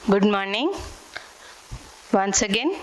Good morning. Once again,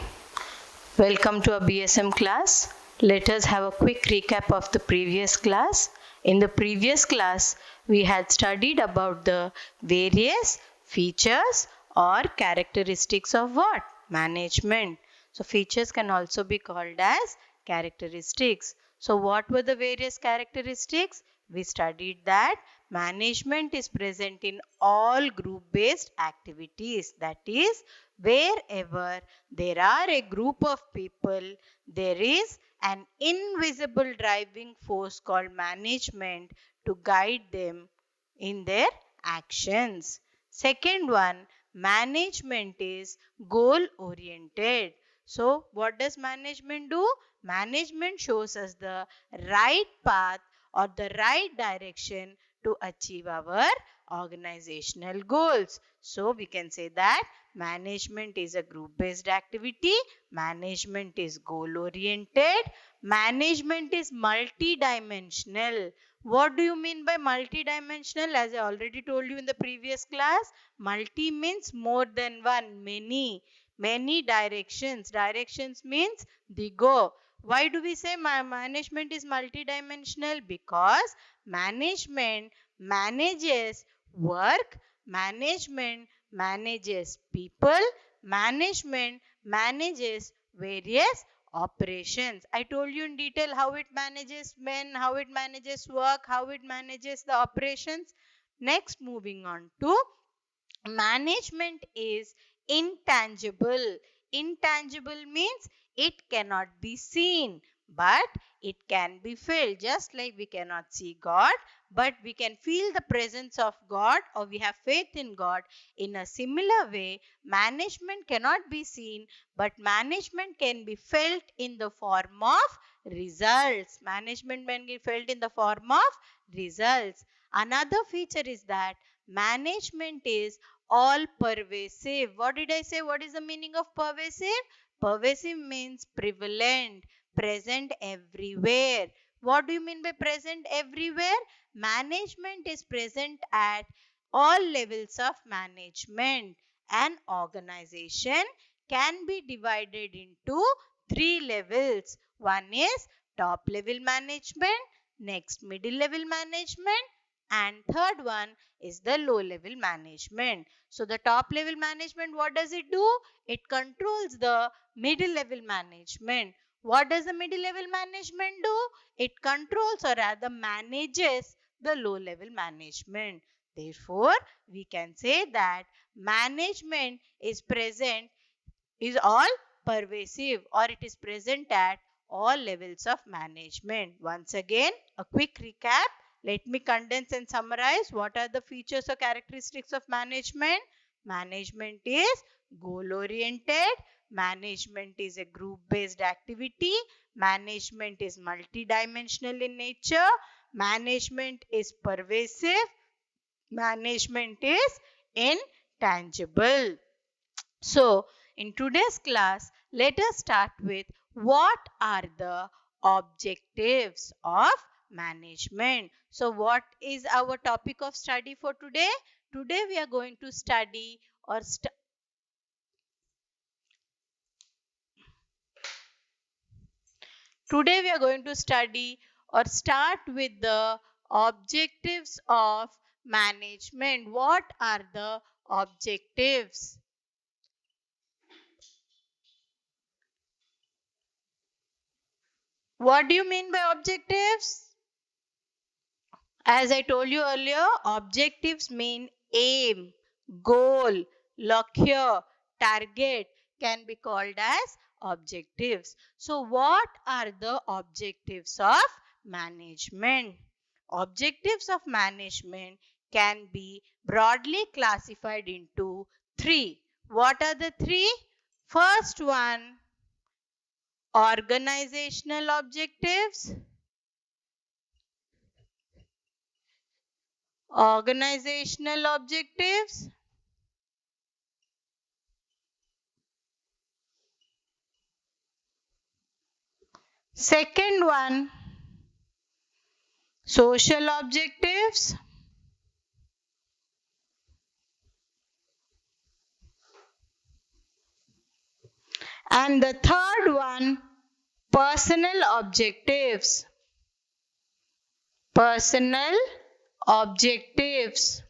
welcome to our BSM class. Let us have a quick recap of the previous class. In the previous class, we had studied about the various features or characteristics of what? Management. So, features can also be called as characteristics. So, what were the various characteristics? We studied that management is present in all group-based activities. That is, wherever there are a group of people, there is an invisible driving force called management to guide them in their actions. Second one, management is goal oriented. So, what does management do? Management shows us the right path or the right direction to achieve our organizational goals. So, we can say that management is a group-based activity. Management is goal-oriented. Management is multidimensional. What do you mean by multidimensional? As I already told you in the previous class, multi means more than one, many. Many directions. Directions means the go. Why do we say management is multidimensional? Because management manages work, management manages people, management manages various operations. I told you in detail how it manages men, how it manages work, how it manages the operations. Next, moving on to management is intangible. Intangible means it cannot be seen, but it can be felt. Just like we cannot see God, but we can feel the presence of God, or we have faith in God. In a similar way, management cannot be seen, but management can be felt in the form of results. Management can be felt in the form of results. Another feature is that management is all pervasive. What did I say? What is the meaning of pervasive? Pervasive means prevalent, present everywhere. What do you mean by present everywhere? Management is present at all levels of management. An organization can be divided into three levels. One is top level management, next middle level management, and third one is the low level management. So the top level management, what does it do? It controls the middle level management. What does the middle level management do? It controls or rather manages the low level management. Therefore, we can say that management is present, is all pervasive, or it is present at all levels of management. Once again, a quick recap. Let me condense and summarize what are the features or characteristics of management. Management is goal oriented. Management is a group based activity. Management is multidimensional in nature. Management is pervasive. Management is intangible. So, in today's class, let us start with what are the objectives of management. So, what is our topic of study for today? Today we are going to study or today we are going to study or start with the objectives of management. What are the objectives? What do you mean by objectives? As I told you earlier, objectives mean aim, goal, locure, target can be called as objectives. So, what are the objectives of management? Objectives of management can be broadly classified into three. What are the three? First one, organizational objectives. Organizational objectives. Second one, social objectives. And the third one, personal objectives. Personal objectives.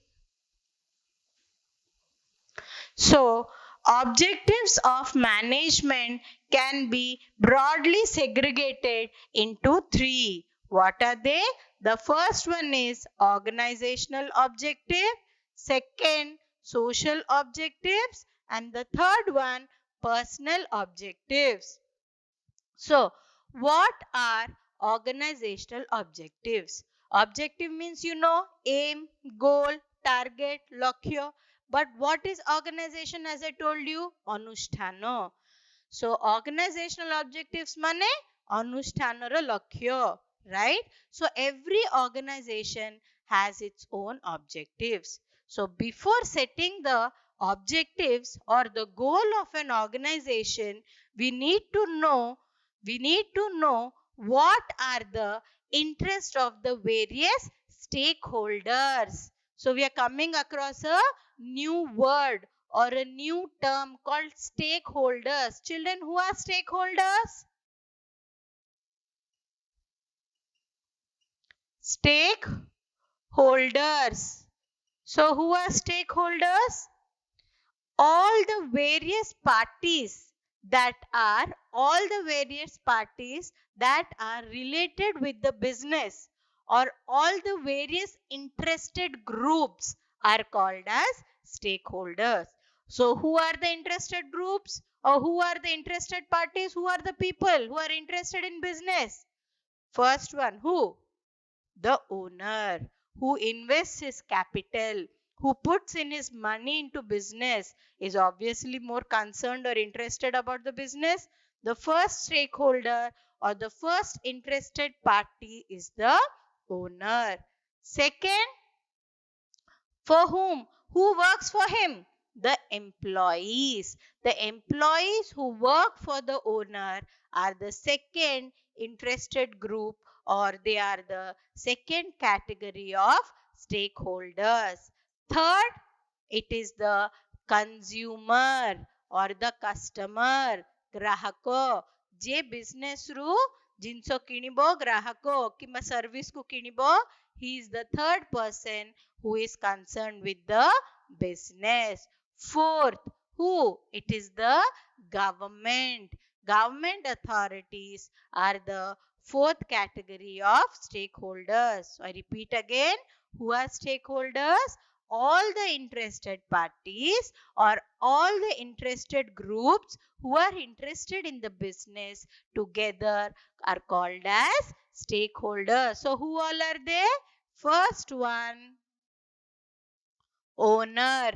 So, objectives of management can be broadly segregated into three. What are they? The first one is organizational objective, second, social objectives, and the third one, personal objectives. So, what are organizational objectives? Objective means aim, goal, target, lakshya. But what is organization as I told you? Anusthano. So, organizational objectives mane anusthanara lakshya, right? So, every organization has its own objectives. So, before setting the objectives or the goal of an organization, we need to know what are the interests of the various stakeholders. So we are coming across a new word or a new term called stakeholders. Children, who are stakeholders? Stakeholders. So who are stakeholders? all the various parties that are related with the business, or all the various interested groups are called as stakeholders. So who are the interested groups, or who are the interested parties? Who are the people who are interested in business? First one, who? The owner, who invests his capital, who puts in his money into business, is obviously more concerned or interested about the business. The first stakeholder or the first interested party is the owner. Second, for whom? Who works for him? The employees. The employees who work for the owner are the second interested group, or they are the second category of stakeholders. Third, it is the consumer or the customer. Grahako. Je business ru jinso kinibo grahako kima service ku kinibo. He is the third person who is concerned with the business. Fourth, who? It is the government. Government authorities are the fourth category of stakeholders. So I repeat again, who are stakeholders? All the interested parties or all the interested groups who are interested in the business together are called as stakeholders. So who all are they? First one, owner.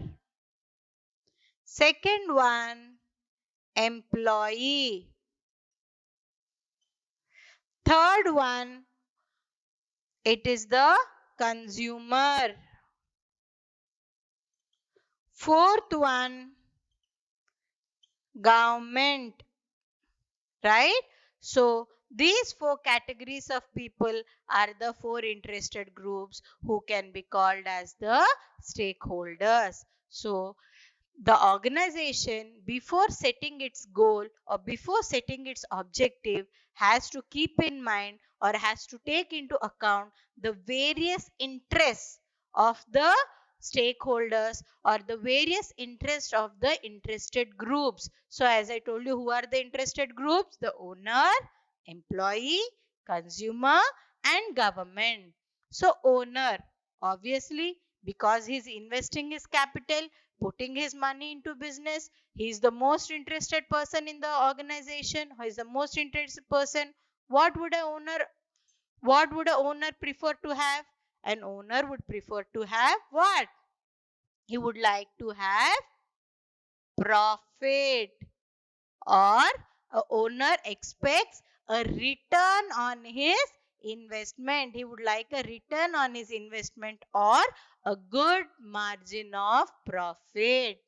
Second one, employee. Third one, it is the consumer. Fourth one, government. Right? So these four categories of people are the four interested groups who can be called as the stakeholders. So the organization, before setting its goal or before setting its objective, has to keep in mind or has to take into account the various interests of the stakeholders or the various interests of the interested groups. So as I told you, who are the interested groups? The owner, employee, consumer, and government. So owner, obviously, because he's investing his capital, putting his money into business, he is the most interested person in the organization, he is the most interested person. What would a owner prefer to have? An owner would prefer to have what? He would like to have profit, or a owner expects a return on his investment. He would like a return on his investment or a good margin of profit.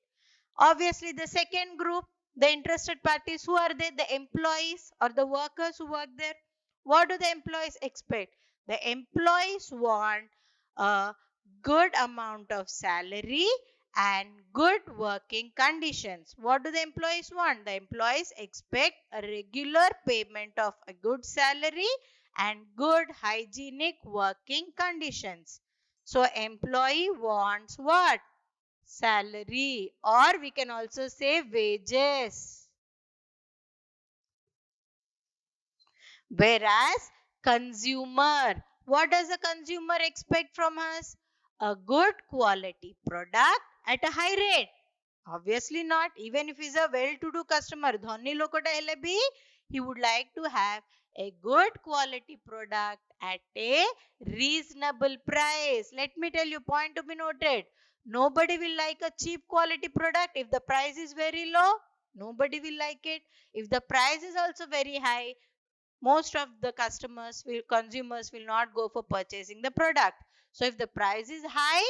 Obviously, the second group, the interested parties, who are they? The employees or the workers who work there. What do the employees expect? The employees want a good amount of salary and good working conditions. What do the employees want? The employees expect a regular payment of a good salary and good hygienic working conditions. So employee wants what? Salary, or we can also say wages. Whereas consumer, what does the consumer expect from us? A good quality product at a high rate. Obviously not. Even if he's a well-to-do customer, dhani lokota hele bhi, he would like to have a good quality product at a reasonable price. Let me tell you, point to be noted. Nobody will like a cheap quality product if the price is very low. Nobody will like it. If the price is also very high, most of the consumers will not go for purchasing the product. So if the price is high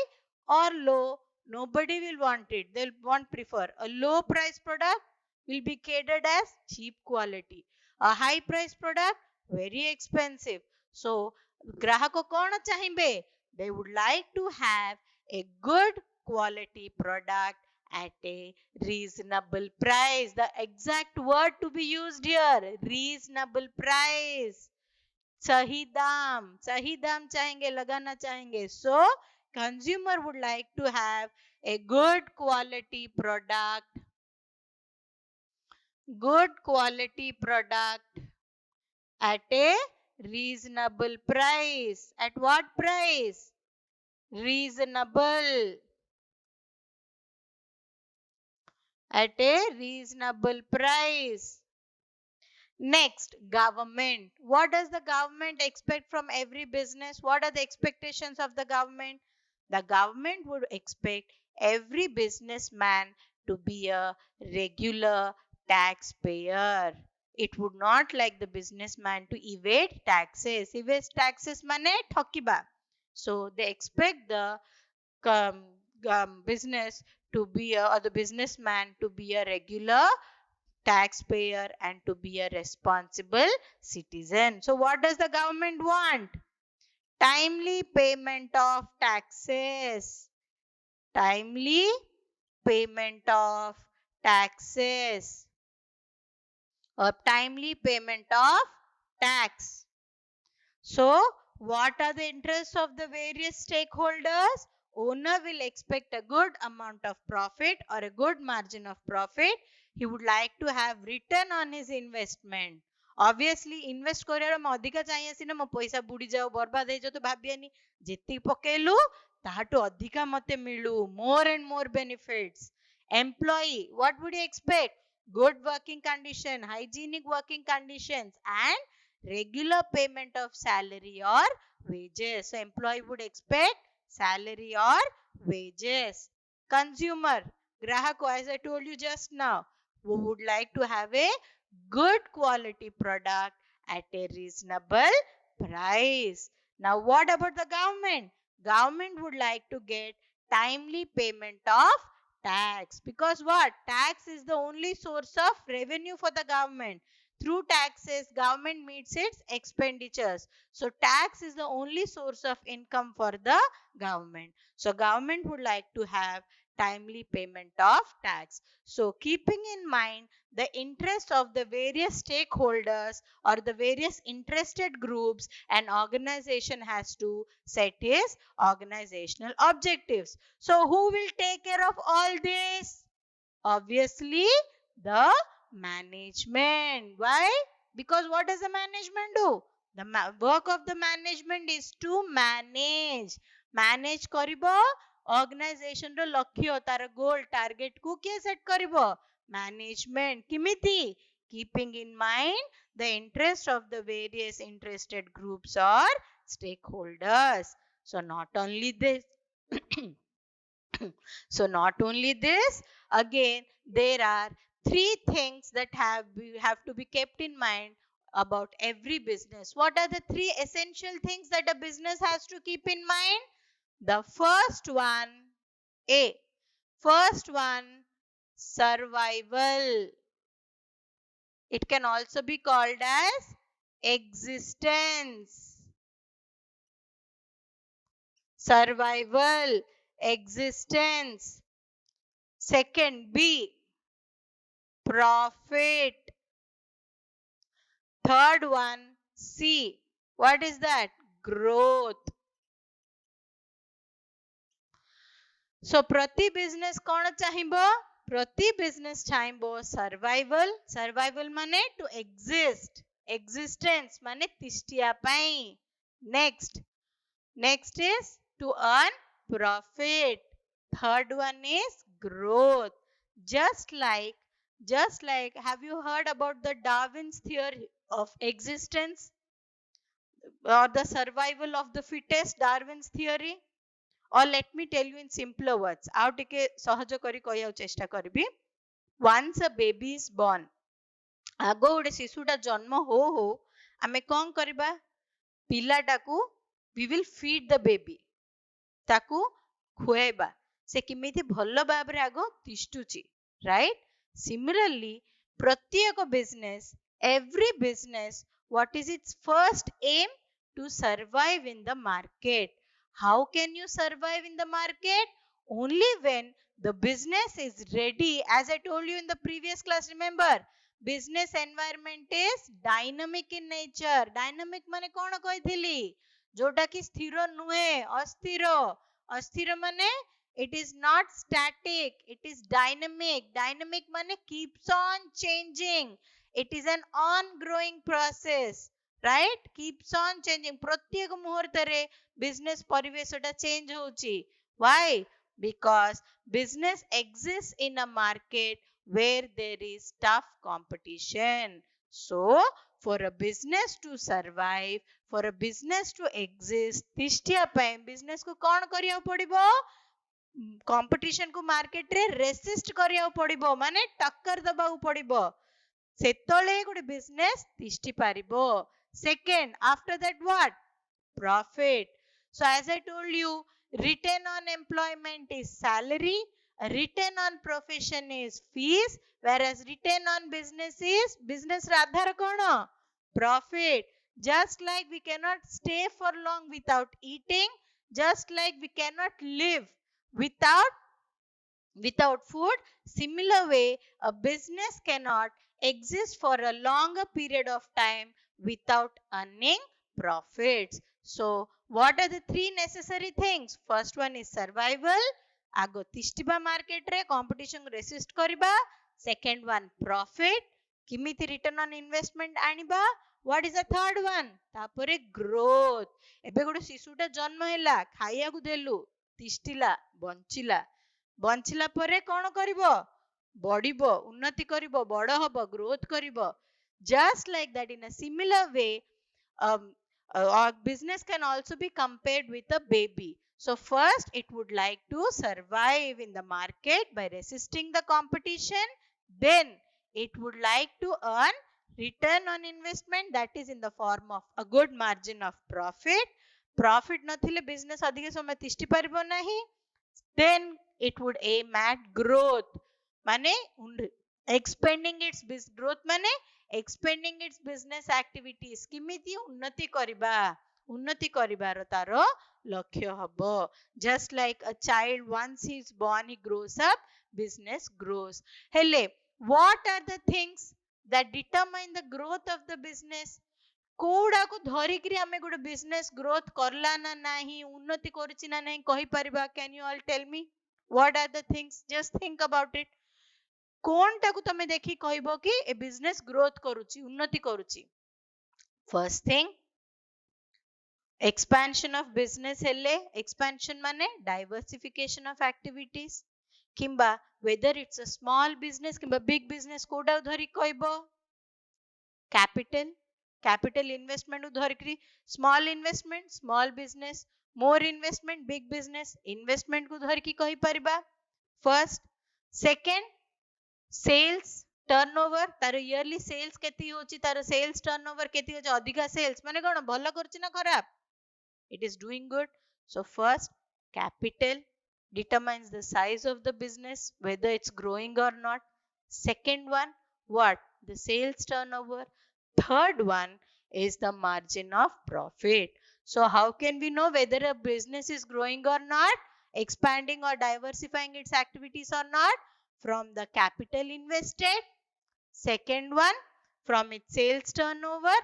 or low, nobody will want it. They'll want prefer a low price product will be catered as cheap quality. A high price product very expensive. So grahako kona chahibe? They would like to have a good quality product at a reasonable price. The exact word to be used here, reasonable price. सही दाम चाहेंगे, लगाना चाहेंगे. So consumer would like to have a good quality product at a reasonable price. At what price? Reasonable. At a reasonable price. Next, government. What does the government expect from every business? What are the expectations of the government? The government would expect every businessman to be a regular taxpayer. It would not like the businessman to evade taxes. Evade taxes mane ठकिबा. So they expect the business to be or the businessman to be a regular taxpayer and to be a responsible citizen. So what does the government want? Timely payment of taxes. Timely payment of taxes. A timely payment of tax. So what are the interests of the various stakeholders? Owner will expect a good amount of profit or a good margin of profit. He would like to have return on his investment. Obviously, invest କରିବାର ମୁଁ ଅଧିକା ଚାହିଁ ଆସିନା ମୋ ପଇସା ବୁଡି ଯାଉ ବର୍ବାଦ ହେଇଯାଉ ତ ଭାବିବାନି ଯେତିକି ପକେଇଲୁ ତାହାଠୁ ଅଧିକା ମତେ ମିଳୁ, more and more benefits. Employee, what would you expect? Good working condition, hygienic working conditions and regular payment of salary or wages. So employee would expect salary or wages. Consumer, grahako, as I told you just now, who would like to have a good quality product at a reasonable price. Now what about the government? Government would like to get timely payment of tax, because what? Tax is the only source of revenue for the government. Through taxes, government meets its expenditures. So tax is the only source of income for the government. So government would like to have timely payment of tax. So keeping in mind the interest of the various stakeholders or the various interested groups, an organization has to set its organizational objectives. So who will take care of all this? Obviously, the management. Why? Because what does the management do? The work of the management is to manage. Manage karibo organization ro lakshya tar goal target ku kiye set karibo? Management. Kimiti? Keeping in mind the interest of the various interested groups or stakeholders. So not only this so not only this, again there are three things that have to be kept in mind about every business. What are the three essential things that a business has to keep in mind? The first one, A. First one, survival. It can also be called as existence. Survival, existence. Second, B, profit. Third one, C. What is that? Growth. So प्रति business कौन चाहिबो? प्रति business चाहिबो survival. Survival माने to exist. Existence माने तिष्ठिया पाई. Next. Next is to earn profit. Third one is growth. Just like, have you heard about the Darwin's theory of existence or the survival of the fittest, Darwin's theory? Or let me tell you in simpler words. Out ଟିକେ ସହଜ କରି କହିବାକୁ ଚେଷ୍ଟା କରିବି. Once a baby is born, ଆଗ ଗୋଟେ ଶିଶୁଟା ଜନ୍ମ ହଉ ହଉ ଆମେ କଣ କରିବା? ପିଲାଟାକୁ we will feed the baby. ତାକୁ ଖୁଆଇବା. ସେ କେମିତି ଭଲ ଭାବରେ ଆଗ ତିଷ୍ଠୁଛି. Right? Similarly, ପ୍ରତ୍ୟେକ business, every business, what is its first aim? To survive in the market. How can you survive in the market? Only when the business is ready. As I told you in the previous class, remember, business environment is dynamic in nature. Dynamic माने कौन कहथिली? जोटा कि स्थिर नुहे, अस्थिर. अस्थिर माने it is not static, it is dynamic. Dynamic माने keeps on changing. It is an ongoing process. Right? Keeps on changing. प्रत्येक मुहूर्तरे business परिवेशटा change होउची. Why? Because business exists in a market where there is tough competition. So, for a business to survive, for a business to exist, तिष्ठिया ପାଇଁ business को कौन करिया पड़िबो? Competition को market रे resist करिया पड़िबो. माने टक्कर दबाउ पड़िबो. सेतळे गोटे business तिष्ठि पारिबो. Second, after that what? Profit. So as I told you, return on employment is salary, return on profession is fees, whereas return on business is business radhar kono? Profit. Just like we cannot stay for long without eating, just like we cannot live without food, similar way a business cannot exist for a longer period of time without earning profits. So what are the three necessary things? First one is survival. Ago tishtiba market re competition resist kariba. Second one, profit. Kimiti return on investment aniba. What is the third one? Tapore growth. Ebe gote sisuta janma hela, khaiya ku delu, tishtila, bonchila. ବଞ୍ଚିଲା ପରେ କଣ କରିବ? ବଢିବ, ଉନ୍ନତି କରିବ, ବଡ ହବ, growth କରିବ. Just like that, in a similar way, our business can also be compared with a baby. So first, it would like to survive in the market by resisting the competition. Then, it would like to earn return on investment, that is in the form of a good margin of profit. Profit नथिले business अधिक समय तिष्ठि परिबो नाही. Then it would aim at growth. माने expanding its business. Growth माने expanding its business activities. किमिति उन्नति करिबा. उन्नति करिबार तारो लक्ष्य हबो. Just like a child, once he is born, he grows up, business grows. Hele, what are the things that determine the growth of the business? कोडा को धरिकरी आमे गोटे बिजनेस ग्रोथ करला ना नाही, उन्नति करिछि ना नाही कहि परिबा? Can you all tell me what are the things? Just think about it. कोनटा को तमे देखि कहबो कि ए बिजनेस ग्रोथ करूछि, उन्नति करूछि? First thing, expansion of business हेले. एक्सपेंशन माने डाइवर्सिफिकेशन ऑफ एक्टिविटीज. किंबा whether it's a small business किंबा बिग बिजनेस, कोडा धरि कहबो? कैपिटल. Capital investment धरिकरी small investment, small business, more investment, big business. Investment को धरिकी कहि परिबा. First. Second, sales turnover. तार yearly sales केति होची, तार sales turnover केति होची, अधिका sales माने कोन भलो करछि ना खराब? It is doing good. So first, capital determines the size of the business, whether it's growing or not. Second one, what? The sales turnover. Third one is the margin of profit. So how can we know whether a business is growing or not, expanding or diversifying its activities or not? from the capital invested. Second one, from its sales turnover,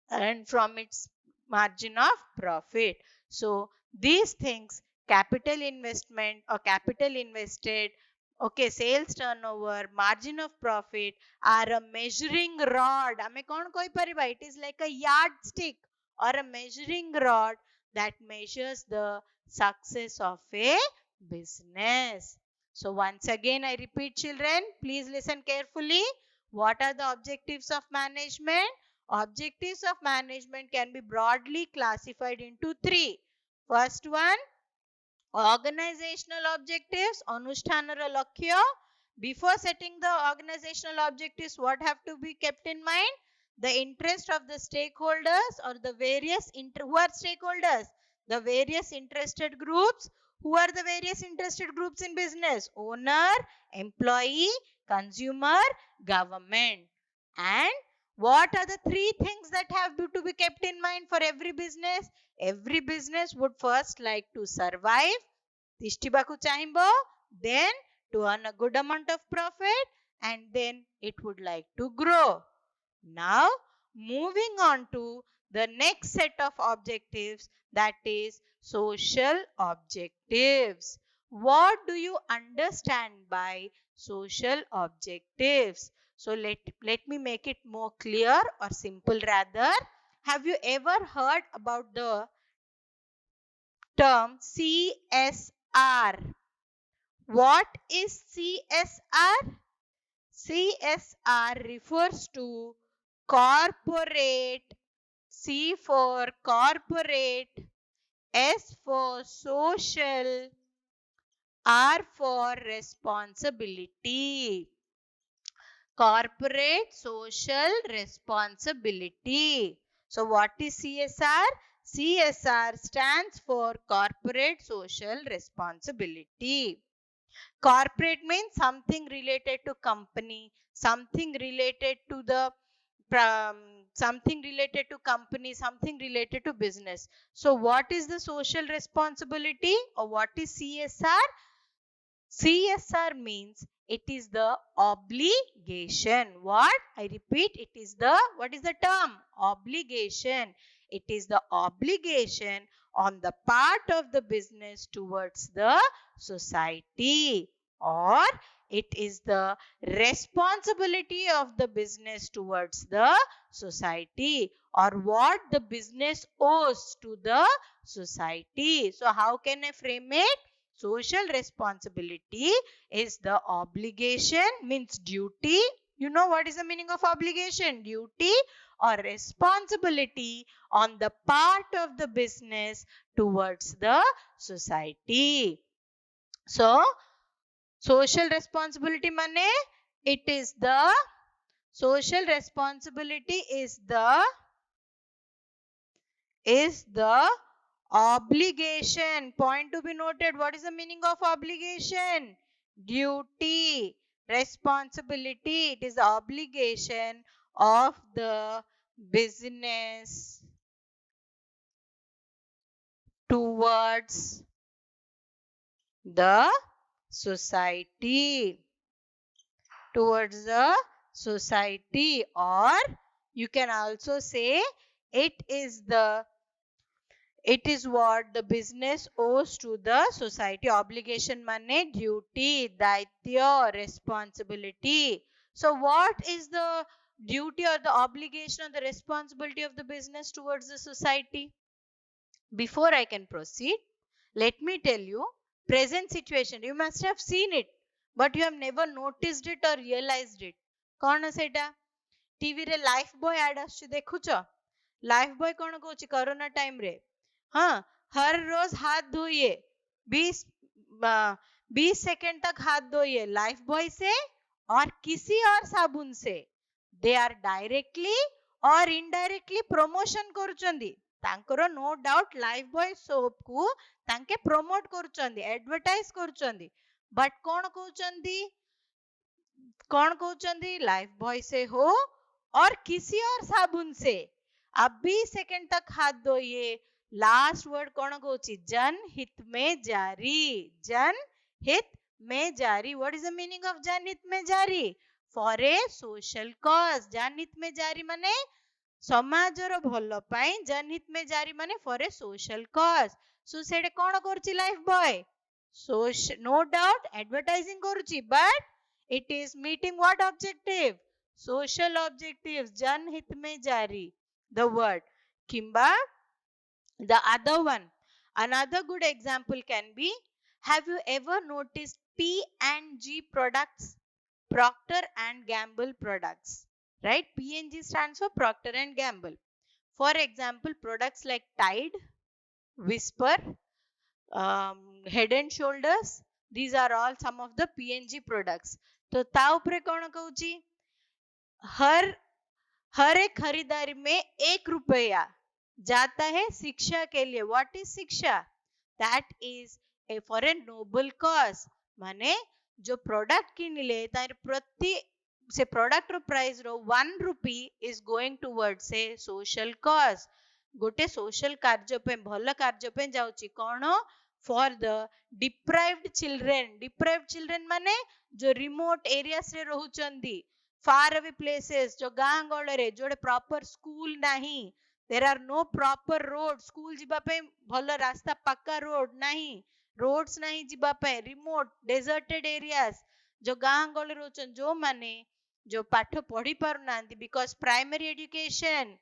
and from its margin of profit. So these things, capital investment or capital invested, okay, sales turnover, margin of profit, are a measuring rod. ame kon koi pariba, it is like a yardstick or a measuring rod that measures the success of a business. So once again I repeat, children, please listen carefully. What are the objectives of management? Objectives of management can be broadly classified into three. First one, organizational objectives, Anushthanara Lakshya. Before setting the organizational objectives, what have to be kept in mind? The interest of the stakeholders or the various, who are stakeholders? The various interested groups. Who are the various interested groups in business? Owner, employee, consumer, government. And what are the three things that have to be kept in mind for every business? Every business would first like to survive, ତିଷ୍ଠିବାକୁ ଚାହିଁବ, then to earn a good amount of profit, and then it would like to grow. Now, moving on to the next set of objectives, that is social objectives. What do you understand by social objectives? So let me make it more clear or simple rather. Have you ever heard about the term CSR? What is CSR? CSR refers to corporate, C for corporate, S for social, R for responsibility. Corporate social responsibility. So what is CSR? CSR stands for corporate social responsibility. Corporate means something related to company, something related to the something related to company, something related to business. So what is the social responsibility or what is CSR? CSR means it is the obligation. What? I repeat, it is the, what is the term? Obligation. It is the obligation on the part of the business towards the society, or it is the responsibility of the business towards the society, or what the business owes to the society. So how can I frame it? Social responsibility is the obligation, means duty. You know what is the meaning of obligation? Duty or responsibility on the part of the business towards the society. So, social responsibility mane, it is the, social responsibility is the obligation. Point to be noted. What is the meaning of obligation? Duty, responsibility. It is the obligation of the business towards the society. Towards the society, or you can also say it is what the business owes to the society. Obligation mane duty, daitya, responsibility. So what is the duty or the obligation or the responsibility of the business towards the society? Before I can proceed, let me tell you present situation. You must have seen it, but you have never noticed it or realized it. कौन सेटा TV रे life boy add आछी देखुछ? Life boy कौन कहूची corona time रे, हाँ, हर रोज हाथ धोइए, 20 second तक हाथ धोइए लाइफ बॉय से और किसी और साबुन से. दे आर डायरेक्टली और इनडायरेक्टली प्रमोशन करूचंदी. तांकर no doubt Lifebuoy soap को तांके प्रमोट करूचंदी, एडवर्टाइज करूचंदी, बट कौन कहउचंदी लाइफ बॉय से हो और किसी और साबुन से अब 20 सेकंड तक हाथ धोइए. लास्ट वर्ड कौन कहउची? जनहित में जारी. जनहित में जारी. What is the meaning of जनहित में जारी? For a social cause. जनहित में जारी माने समाजर भल पाई. जनहित में जारी माने for a social cause. So सेडे कोन करछि life boy? No doubt advertising କରୁଛି, but it is meeting what objective? Social objectives. जनहित में जारी. The word. किंबा the other one. Another good example can be, have you ever noticed P&G products? Procter and Gamble products. Right? P&G stands for Procter and Gamble. For example, products like Tide, Whisper, Head and Shoulders. These are all some of the P&G products. तो ता उपरे कौन कहूची? हर एक खरीदारी में 1 रुपया जाता है शिक्षा के लिए. व्हाट इज शिक्षा? That is for a noble cause. माने जो प्रोडक्ट किनिले तार प्रति से प्रोडक्ट रो प्राइस रो 1 rupee is going towards a social cause. गोटे सोशल कार्य पे भल कार्य पे जाउची. कोन? For the deprived children. Deprived children माने जो रिमोट एरियास रे रहुचंदी, far away places, जो गां गळे रे जोडे प्रॉपर स्कूल नाही, there are no proper roads, school जिबा पे भल रास्ता पक्का रोड नाही, रोड्स नाही जिबा पे, रिमोट डेजर्टेड एरियास, जो गां गळे रोचन, जो माने जो पाठ पढ़ी पारु नांती because primary education.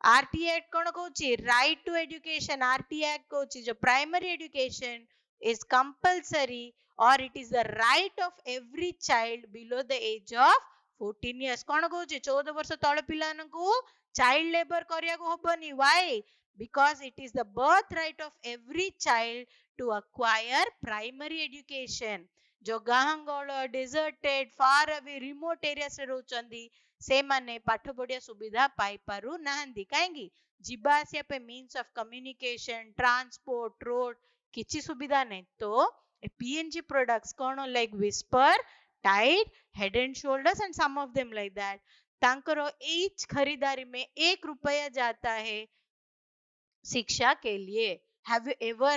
RT act कोन कहूची? Right to education. RT act कहूची जो primary education is compulsory or it is the right of every child below the age of 14 years. कोन कहूची? 14 वर्ष तळे पिलानकू चाइल्ड लेबर करिया को हबनी. Why? Because it is the birthright of every child to acquire primary education. जो गांगल deserted far away remote areas रे रहउचंदी से माने पाठ पढ़िया सुविधा पाई पारु नाहंदी. काहेकी जिबा आसिया पे means of communication, transport, road किछि सुविधा नहीं. तो P&G products कोन like Whisper, Tide, Head and Shoulders and some of them like that. तांकरो ईच खरीदारी में 1 रुपया जाता है शिक्षा के लिए. Have you ever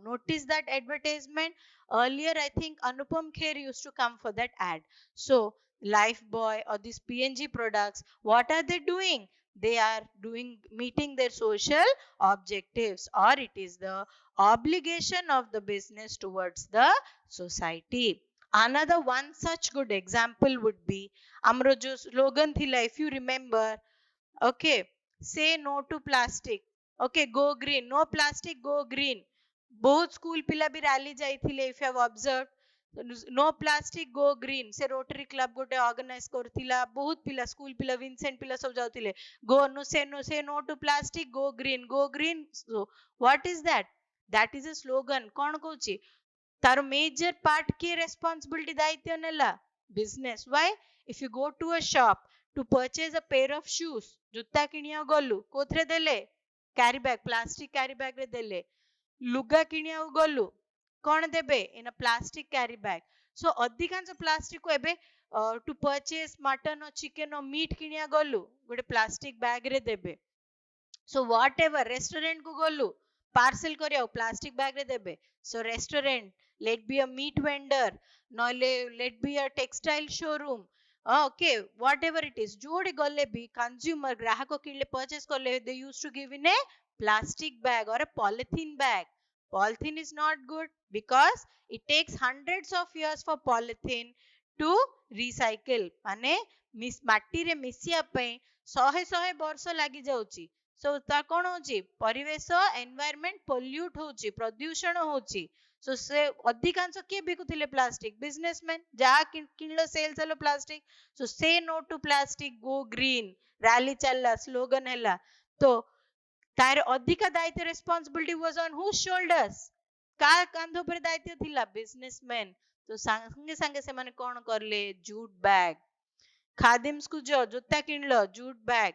noticed that advertisement? Earlier, I think Anupam Kher used to come for that ad. So, Lifebuoy or these P&G products, what are they doing? They are meeting their social objectives, or it is the obligation of the business towards the society. Another one such good example would be amro jo slogan thila, if you remember, okay, say no to plastic, okay, go green, no plastic, go green. बहुत school पिला भी rally जाइथिले, if you have observed, no plastic go green से Rotary club गोटे organise करथिला. बहुत पिला school पिला विंसेंट पिला सब जाउथिले, go no to plastic, go green. So what is that? That is a slogan. कोन कहूची? तार मेजर पार्ट के रेस्पॉन्सिबिलिटी दायित्व नेला business. Why? If you go to a shop to purchase a pair of shoes, जूता किनिया गलु कोथरे देले? Carry bag, plastic carry bag रे देले. लुगा किनिया गलु कोन देबे? In a plastic carry bag. So अधिकांश प्लास्टिक को एबे टू परचेज मटन और चिकन और मीट किनिया गलु गोटे प्लास्टिक बैग रे देबे. सो व्हाट एवर रेस्टोरेंट को गलु पार्सल करिया प्लास्टिक बैग रे देबे. सो restaurant, let be a meat vendor, let be a textile showroom, okay, whatever it is, जोड़े गले भी consumer ग्राहक किनले purchase करले, they used to give in a plastic bag or a polythene bag. Polythene is not good because it takes hundreds of years for polythene to recycle. माने माटी रे मिसिया पे 100 वर्ष लागि जाउची. सो ता कोन होची? परिवेश, एनवायरनमेंट पोल्यूट होची, प्रदूषण होची. सो से अधिकांश के बिकुथिले प्लास्टिक? बिजनेसमैन. जहा किनलो सेल चलो plastic. So say no to plastic, go green rally चलला, स्लोगन हैला. तो तार अधिका दायित्व responsibility was on whose shoulders? का कांधो पर दायित्व थिला? बिजनेसमैन. तो संगे संगे से माने कोन करले? Jute bag. खादिम्स को जो जूता किनलो, जूट बैग.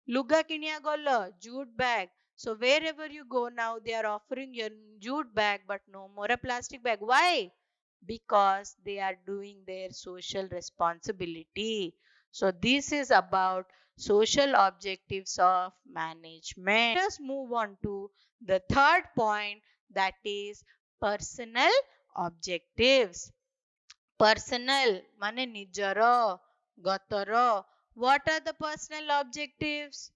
लुगा किनिया गलो, jute bag. So wherever you go now, they are offering you jute bag, but no more a plastic bag. Why? Because they are doing their social responsibility. So this is about social objectives of management. Let us move on to the third point, that is personal objectives. Personal माने निजर गतर what are the personal objectives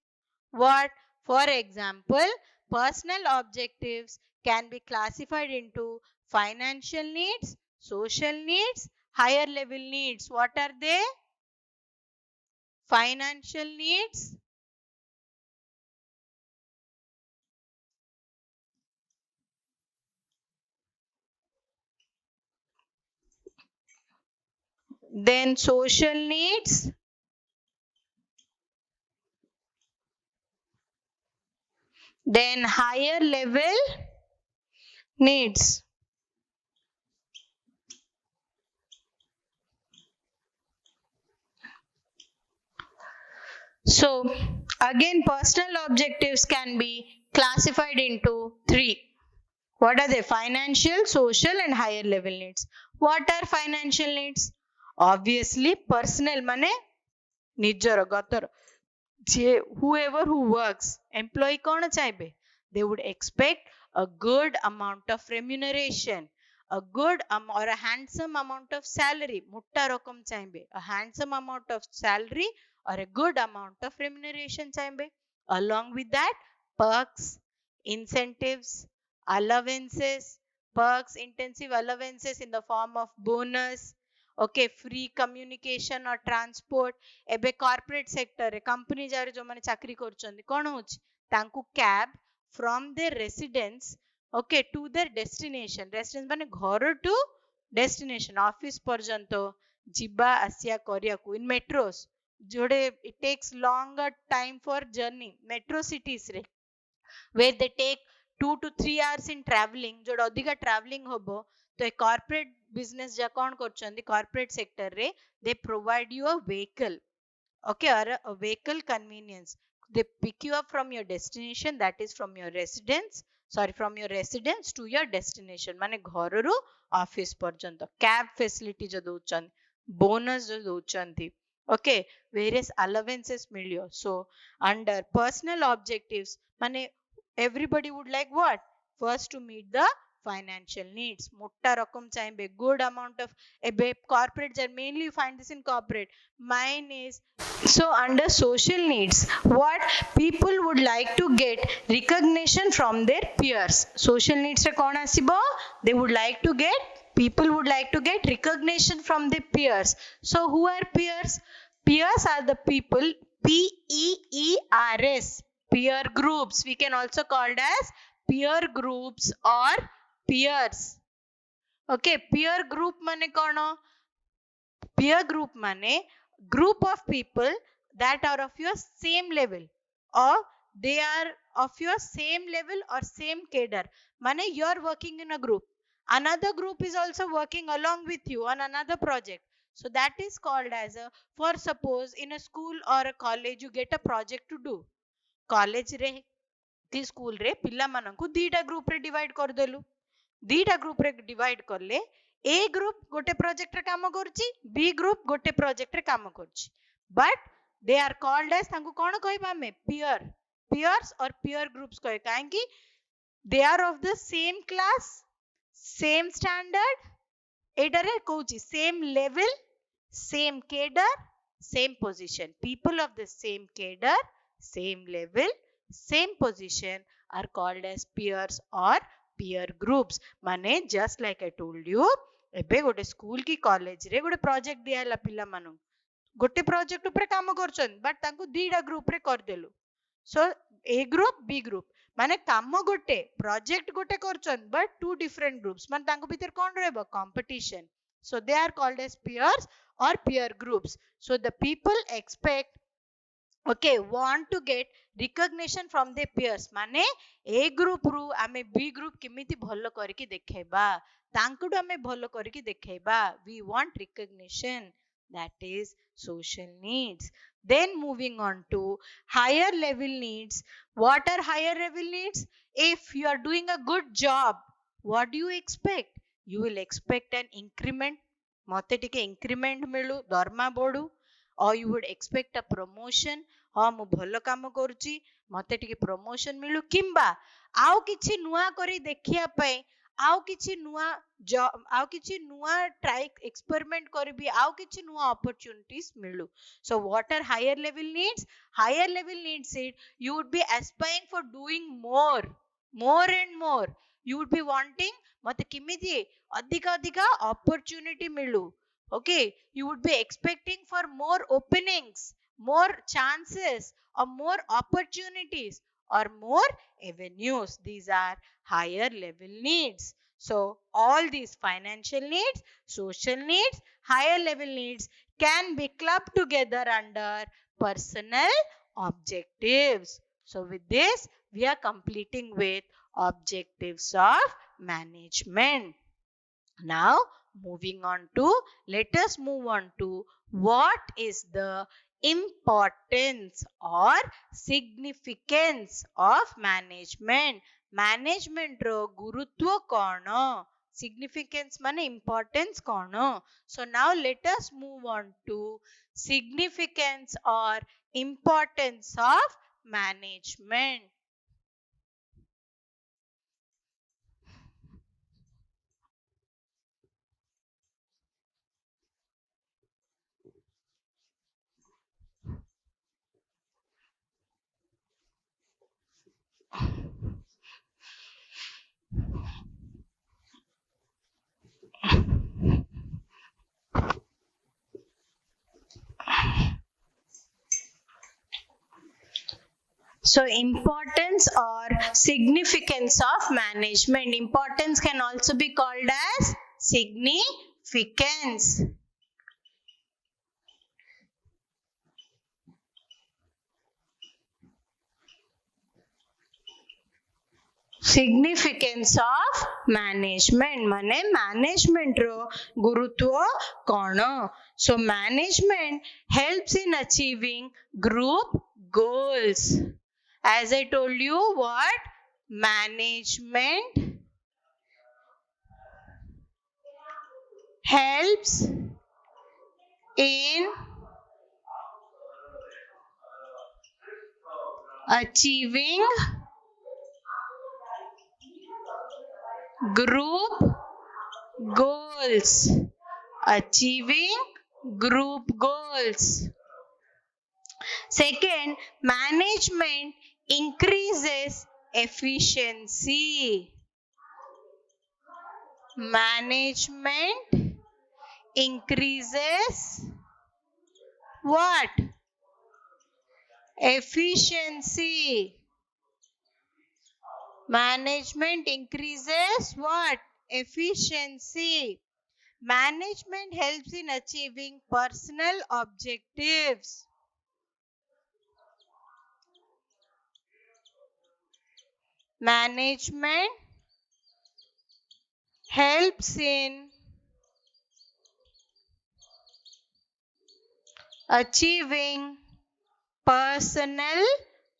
what for example personal objectives can be classified into financial needs social needs higher level needs what are they financial needs then social needs then higher level needs so again personal objectives can be classified into three what are they financial social and higher level needs what are financial needs obviously personal mane ନିଜର ଗତର whoever who works employee କଣ ଚାହିଁବେ they would expect a good amount of remuneration a good or a handsome amount of salary ମୋଟା ରକମ ଚାହିଁବେ a handsome amount of salary or a good amount of remuneration ଚାହିଁବେ along with that perks incentives allowances perks intensive allowances in the form of bonus okay free communication or transport ଏବେ corporate sector ରେ company ଯାରେ ଯୋଉମାନେ ଚାକିରି କରୁଛନ୍ତି କଣ ହଉଛି ତାଙ୍କୁ cab from their residence okay to their destination residence ମାନେ ଘର to destination office ପର୍ଯ୍ୟନ୍ତ ଯିବା ଆସିବା କରିବାକୁ in metros ଯୋଉଟେ it takes longer time for journey metro cities ରେ where they take 2 to 3 hours in traveling ଯୋଉଟା ଅଧିକା traveling ହବ ତ ଏ corporate business ଯା କଣ କରୁଛନ୍ତି corporate sector ରେ they provide you a vehicle okay or a vehicle convenience they pick you up from your destination that is from your residence from your residence to your destination ମାନେ ଘରରୁ office ପର୍ଯ୍ୟନ୍ତ cab facility जो ଦଉଛନ୍ତି bonus जो ଦଉଛନ୍ତି okay various allowances ମିଳିବ so under personal objectives ମାନେ everybody would like what first to meet the financial needs ମୋଟା ରକମ ଚାହିଁବେ good amount of ଏବେ corporate mainly you find this in corporate mine is so under social needs what people would like to get recognition from their peers social needs ରେ କଣ ଆସିବ they would like to get people would like to get recognition from their peers so who are peers peers are the people peers peer groups we can also called as peer groups or peers okay peer group mane kono peer group mane group of people that are of your same level or they are of your same level or same cadre mane you are working in a group another group is also working along with you on another project so that is called as a for suppose in a school or a college you get a project to do college रे कि school रे पिला मानकु दीटा group रे divide कर देलु दीटा group रे divide करले ए group गोटे प्रोजेक्ट रे काम करछि बी ग्रुप गोटे प्रोजेक्ट रे काम करछि but they are called as तांकु कोन कहबा हमें पियर पियर्स और पियर ग्रुप्स कहे काहे कि they are of the same class same standard एटा रे कहउछि same level same cadre same position people of the same cadre same level same position are called as peers or peer groups माने just like I told you एबे गोटे school की college रे गोटे project दिया हला पिला मानु गोटे प्रोजेक्ट ऊपर काम करछन बट तांको दीडा ग्रुप रे कर देलु सो ए ग्रुप बी ग्रुप माने काम गोटे प्रोजेक्ट गोटे करछन बट टू डिफरेंट ग्रुप्स माने तांको भीतर कोन रहबो competition so they are called as peers or peer groups so the people expect okay want to get recognition from their peers माने ए ग्रुप रु आमे बी ग्रुप केमिति भलो करके देखेबा तांकुडु आमे भलो करके देखेबा we want recognition that is social needs then moving on to higher level needs what are higher level needs if you are doing a good job what do you expect you will expect an increment मते टिके increment मिलु दरमा बढु or you would expect a promotion हाँ मु भलो काम करूची मते टिके promotion मिलु किंबा आउ किछि नुआ करी देखिया पय आउ किछि नुआ आउ किछि नुआ ट्राई एक्सपेरिमेंट करबी आउ किछि नुआ opportunities मिलू. So what are higher level needs? Higher level needs it you would be aspiring for doing more and more. You would be wanting मते किमिति अधिका अधिका opportunity मिलू. Okay, you would be expecting for more openings, more chances, or more opportunities, or more avenues. These are higher level needs. So all these financial needs, social needs, higher level needs can be clubbed together under personal objectives. So with this we are completing with objectives of management. Now moving on to, let us move on to what is the importance or significance of management. Management ro gurutva kono, significance mane importance kono. So now let us move on to significance or importance of management. So importance or significance of management. Importance can also be called as significance. Significance of management mane management ro gurutva kono. So management helps in achieving group goals. As I told you, what management helps in achieving group goals. Achieving group goals. Second, management increases efficiency. Management increases what? Efficiency. Management increases what? Efficiency. Management helps in achieving personal objectives. Management helps in achieving personal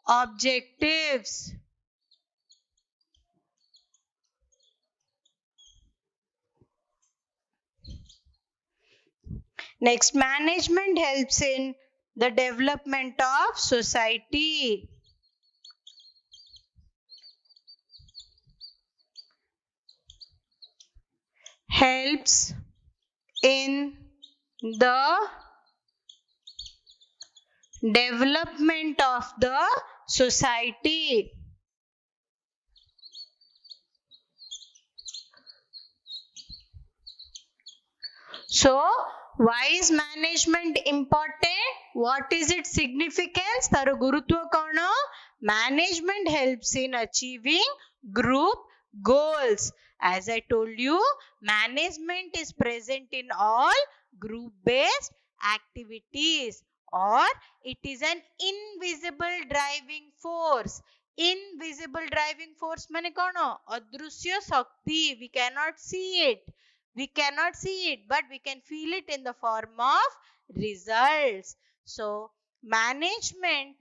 objectives. Next, management helps in the development of society. Helps in the development of the society. So, why is management important? What is its significance? Taro gurutva kono? Management helps in achieving group goals. As I told you, management is present in all group-based activities, or it is an invisible driving force. Invisible driving force mane kono? Adrusya shakti. We cannot see it. We cannot see it, but we can feel it in the form of results. So, management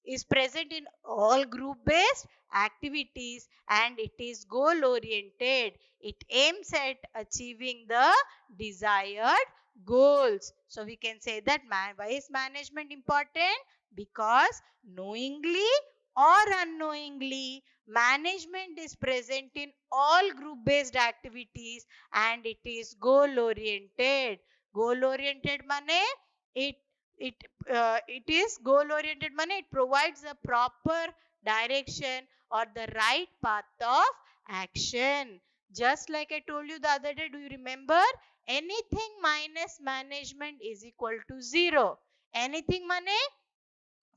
is present in all group-based activities and it is goal-oriented. It aims at achieving the desired goals. So, we can say that why is management important? Because knowingly or unknowingly, management is present in all group based activities and it is goal oriented. Goal oriented mane it it is goal oriented mane it provides a proper direction or the right path of action. Just like I told you the other day, do you remember? Anything minus management is equal to 0. Anything mane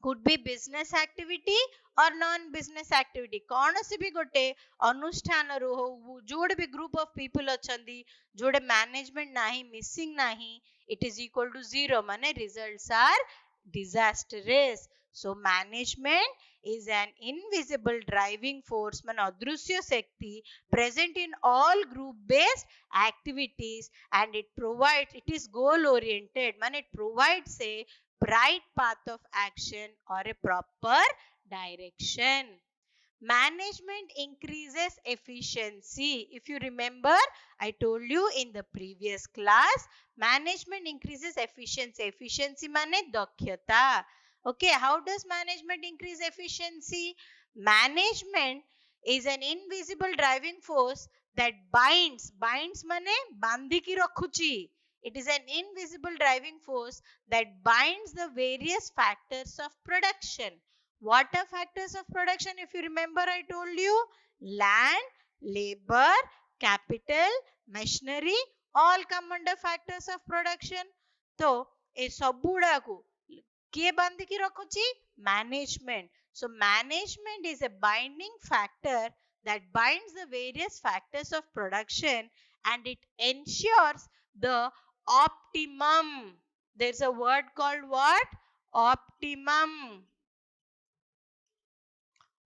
could be business activity or non business activity. कौनसी भी गोटे अनुष्ठान रो हो जोड़े भी group of people अछंदी जोड़े management नाही missing नाही it is equal to 0 माने results are disastrous. So management is an invisible driving force man adrusya शक्ति present in all group based activities and it is goal oriented man it provides a bright path of action or a proper direction. Management increases efficiency. If you remember, I told you in the previous class, management increases efficiency. Efficiency mane dakhyata. Okay, how does management increase efficiency? Management is an invisible driving force that binds mane bandi ki rakhuchi. It is an invisible driving force that binds the various factors of production. What are factors of production? If you remember, I told you land, labor, capital, machinery, all come under factors of production. So, ए सबुड़ाकू किए बांधिकी रखुची? Management. So, management is a binding factor that binds the various factors of production and it ensures the optimum. There's a word called what? Optimum.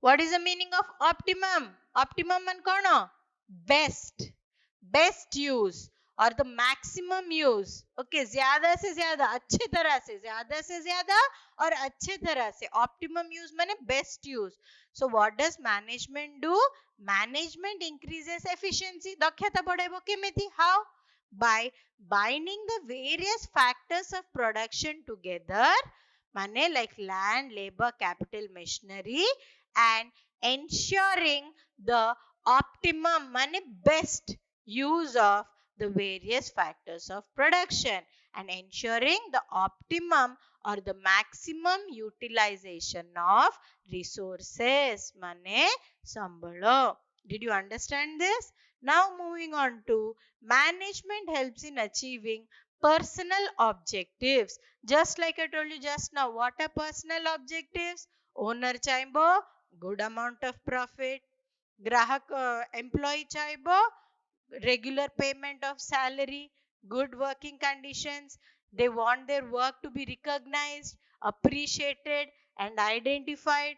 What is the meaning of optimum? Optimum man kono? Best. Best use or the maximum use. Okay, ज़्यादा से ज़्यादा, अच्छे तरह से, ज़्यादा से ज़्यादा और अच्छे तरह से. Optimum use माने best use. So what does management do? Management increases efficiency. दक्षता बढ़ेबो केमिति? How? By binding the various factors of production together, माने like land, labor, capital, machinery, and ensuring the optimum माने best use of the various factors of production and ensuring the optimum or the maximum utilization of resources माने संबलो. Did you understand this? Now moving on to management helps in achieving personal objectives. Just like I told you just now, what are personal objectives? Owner चाहेबो good amount of profit, ग्राहक employee चाहेबो regular payment of salary, good working conditions. They want their work to be recognized, appreciated and identified.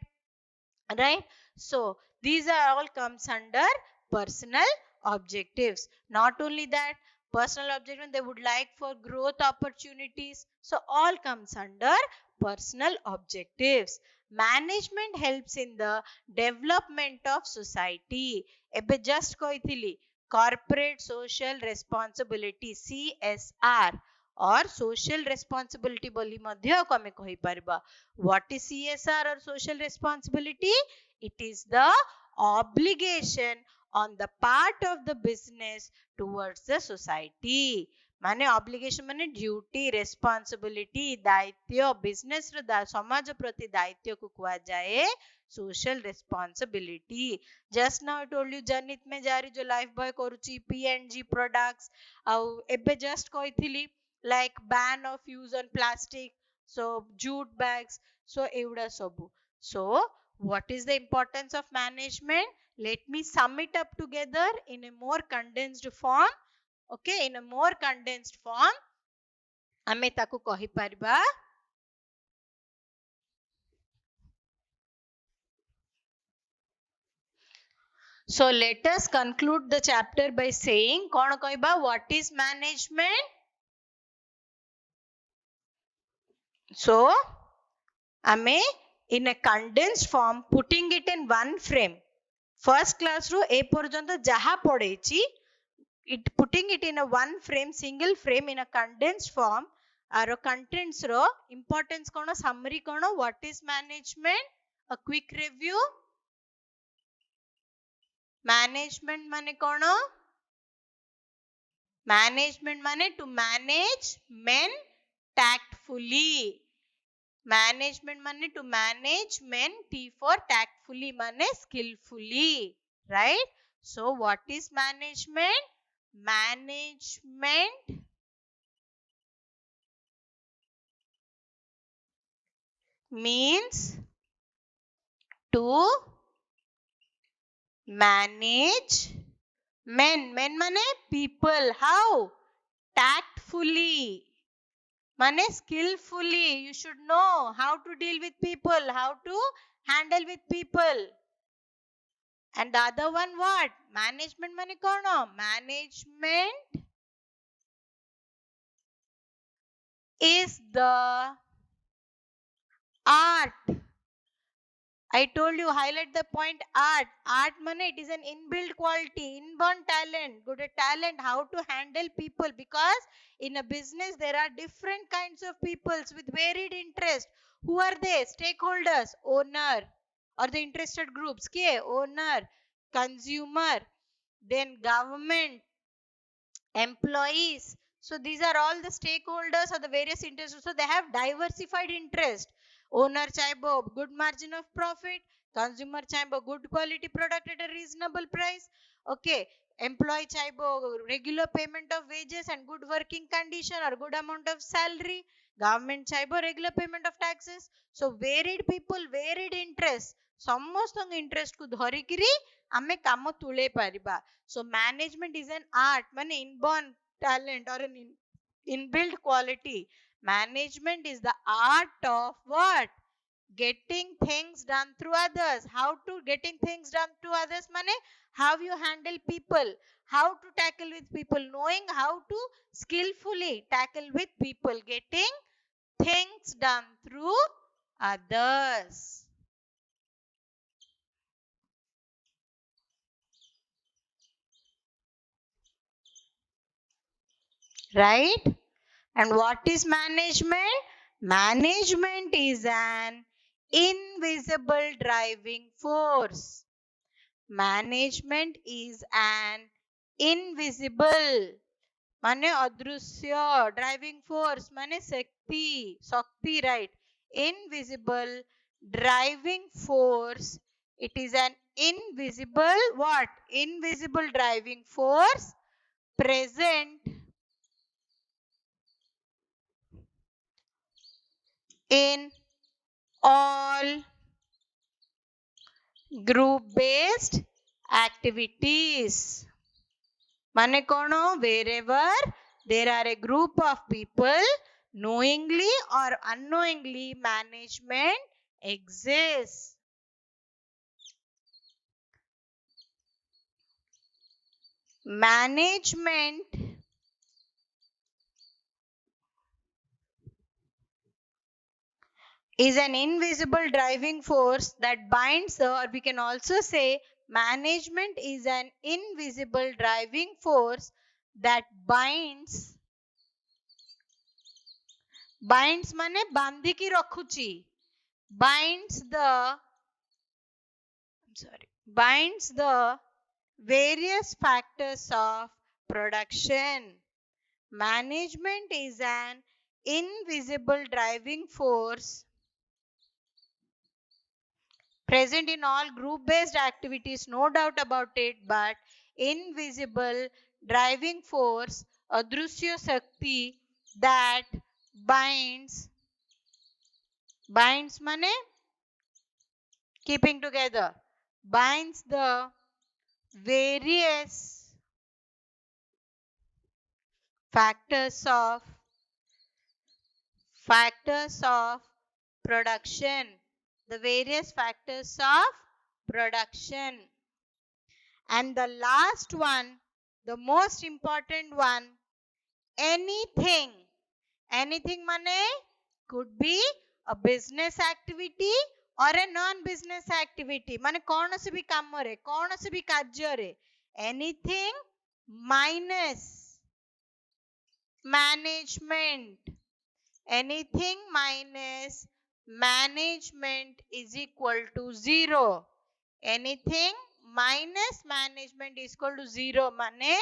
Right? So these are all comes under personal objectives. Not only that, personal objectives they would like for growth opportunities. So all comes under personal objectives. Management helps in the development of society. Ebe just कहଥିଲି corporate social responsibility CSR or social responsibility बोली मध्य को हमें कहि परबा. What is CSR or social responsibility? It is the obligation on the part of the business towards the society. माने obligation माने duty, responsibility, दायित्व business र समाज प्रति दायित्व को कुआ जाए social responsibility. Just now I told you जनित में जारी जो लाइफ बॉय करूची P&G products आउ एबे just कहिथिली like ban of use on plastic, so jute bags, so एवडा सबु. So what is the importance of management? Let me sum it up together in a more condensed form. Okay, in a more condensed form ame taku कहि परिबा. So let us conclude the chapter by saying कौन कहबा what is management? So ame in a condensed form putting it in one frame. First class ro a पर्यंत जहा पढेची it putting it in a one frame single frame in a condensed form our contents ro importance kono summary kono what is management a quick review. Management माने कौन? Management माने to manage men tactfully. Management माने to manage men, T for tactfully माने skillfully, right? So what is management? Management means to manage men. Men माने people. How? Tactfully. Mane skillfully. You should know how to deal with people, how to handle with people. And the other one what? Management mane kono? Management is the art. I told you highlight the point art. Art mane it is an inbuilt quality, inborn talent, good talent how to handle people, because in a business there are different kinds of peoples with varied interest. Who are they? Stakeholders, owner or the interested groups. Ke owner, consumer, then government, employees. So these are all the stakeholders or the various interests. So they have diversified interest. Owner chaibo good margin of profit, consumer chaibo good quality product at a reasonable price. Okay, employee chaibo regular payment of wages and good working condition or good amount of salary. Government chaibo regular payment of taxes. So varied people, varied interest. ସମସ୍ତଙ୍କ interest କୁ ଧରିକିରି ଆମେ କାମ ତୁଳେଇ ପାରିବା. So management is an art, ମାନେ inborn talent or an inbuilt quality. Management is the art of what? Getting things done through others. How to getting things done through others mane how you handle people, how to tackle with people, knowing how to skillfully tackle with people, getting things done through others. Right? And what is management? Management is an invisible driving force. Management is an invisible माने अदृश्य driving force माने शक्ति right, invisible driving force. It is an invisible what? Invisible driving force present in all group based activities. Mane kono? Wherever there are a group of people, knowingly or unknowingly management exists. Management is an invisible driving force that binds, or we can also say management is an invisible driving force that binds mane bandiki rakhuchi, binds the various factors of production. Management is an invisible driving force present in all group based activities, no doubt about it, but invisible driving force, adrusya shakti, that binds mane keeping together, binds the various factors of production, the various factors of production. And the last one, the most important one, anything mane could be a business activity or a non business activity, mane konosi bhi kamore, konosi bhi କାର୍ଯ୍ୟରେ, anything minus management, anything minus management is equal to 0. Anything minus management is equal to 0 माने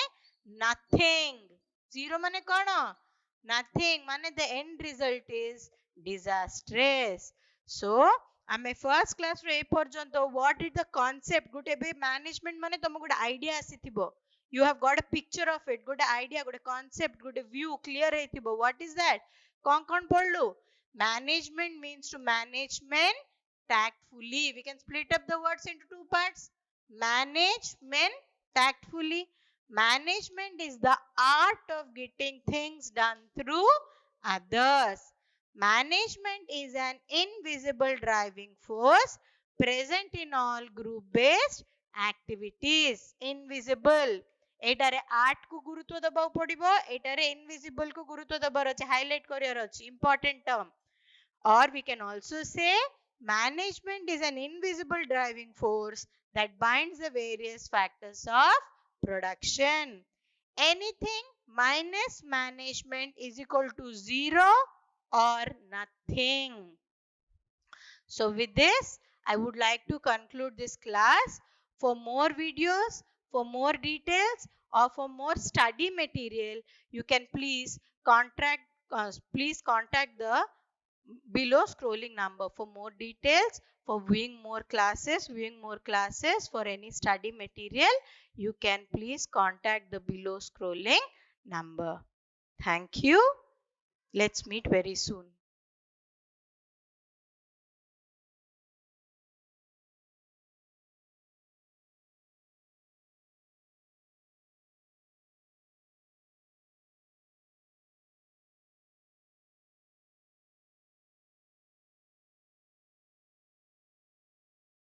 nothing. 0 माने कौन? Nothing माने the end result is disastrous. So आमे first class रे पर्यंत what is the concept Gute bay management माने तुम गुटे idea आसीथिबो. You have got a picture of it, Gute idea, Gute concept, Gute view clear हेतिबो. What is that? कौन पढ़लु? Management means to management tactfully. We can split up the words into two parts. Management tactfully. Management is the art of getting things done through others. Management is an invisible driving force present in all group based activities. Invisible. एटारे art को गुरुत्व दबाव पड़िबो, एटारे invisible को गुरुत्व दबार अछि, highlight career अछि, important term. Or we can also say management is an invisible driving force that binds the various factors of production. Anything minus management is equal to 0 or nothing. So with this, I would like to conclude this class. For more videos, for more details, or for more study material, you can please contact the below scrolling number for more details. For viewing more classes, for any study material, you can please contact the below scrolling number. Thank you. Let's meet very soon.